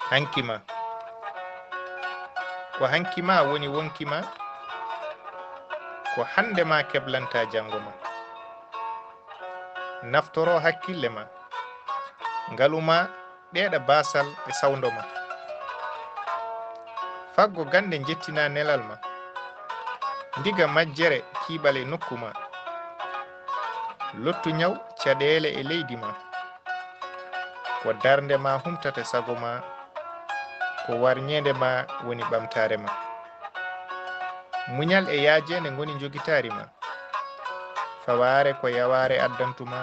hanki ma. Ko hanki ma woni wonki ma, ko hande ma keblanta jango ma. Naftoro hakkille ma, ngaluma ɗeɗa basal e sawndo ma. Faggo gande jettina nelal ma, ndiga majjere kiɓal e nokku ma. Lottu ñaw caɗele e leydi ma, ko darnde ma humtata sago ma, ko warñede ma woni ɓamtare ma. Muñal e yaajende ngoni jogitari ma, faware ko yaware addantuma.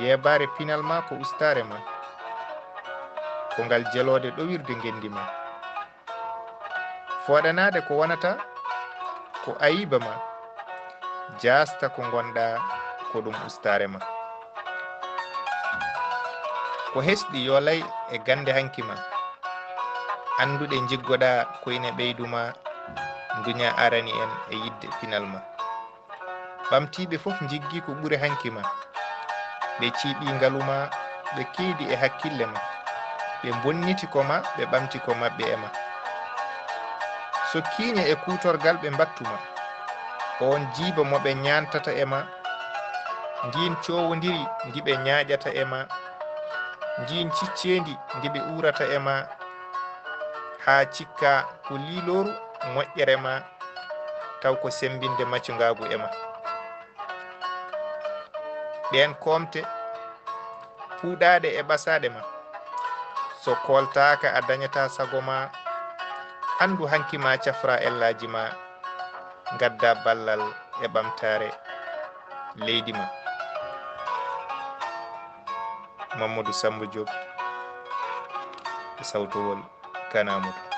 Yebare pinal ma ko ustare ma, ko ngal jelode ɗowirde ngendi ma. Foɗanade ko wonata ko ayiba ma, jasta ko gonɗa ko ɗum ustare ma. Ko hesɗi yo lay e gande hanki ma, anduɗe jiggoɗa koyne ɓeyduma duña arani en e yidde pinal ma. Ɓamtiɓe fof jiggi ko ɓuri hanki ma, ɓe ciiɓi ngaluma, ɓe keedi e hakkille ma, ɓe bonniti koma, ɓe ɓamti ko maɓɓe e ma. So kiiñe e kutorgal ɓe mbattuma, on jiiba moɓe ñantata e ma. Ndin cowodiri ndiɓe ñaaƴata e ma, ndin ciccendi ndiɓe urata e ma, ha cikka ko liloru moƴƴere ma, taw ko sembinde maccugagu e ma. Ɗen komte puuɗaɗe e ɓasaɗe ma, so koltaka a dañata sago ma. Andu hanki ma cafra ellaji ma, gadda ballal e ɓamtare leydi ma. Mamadou Samba Diop, sawtowol Kana Amadou.